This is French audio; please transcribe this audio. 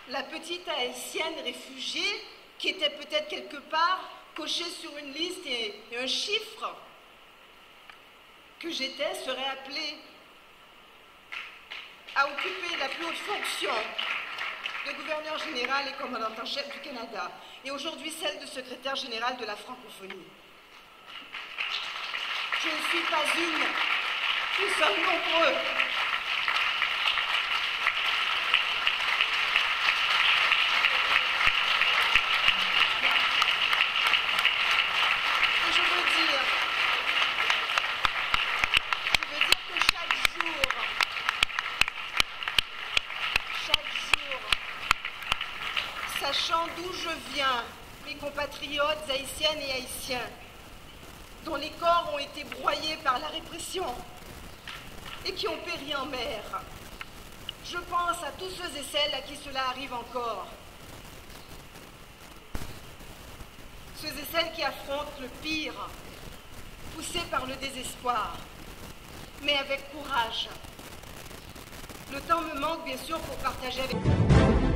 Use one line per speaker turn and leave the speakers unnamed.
la petite haïtienne réfugiée qui était peut-être quelque part cochée sur une liste et un chiffre que j'étais serait appelée à occuper la plus haute fonction de gouverneur général et commandant en chef du Canada, et aujourd'hui celle de secrétaire général de la francophonie. Je ne suis pas une, nous sommes nombreux. Et je veux dire que chaque jour, sachant d'où je viens, mes compatriotes haïtiennes et haïtiens, dont les corps ont été broyés par la répression et qui ont péri en mer, je pense à tous ceux et celles à qui cela arrive encore. Ceux et celles qui affrontent le pire, poussés par le désespoir, mais avec courage. Le temps me manque bien sûr pour partager avec vous.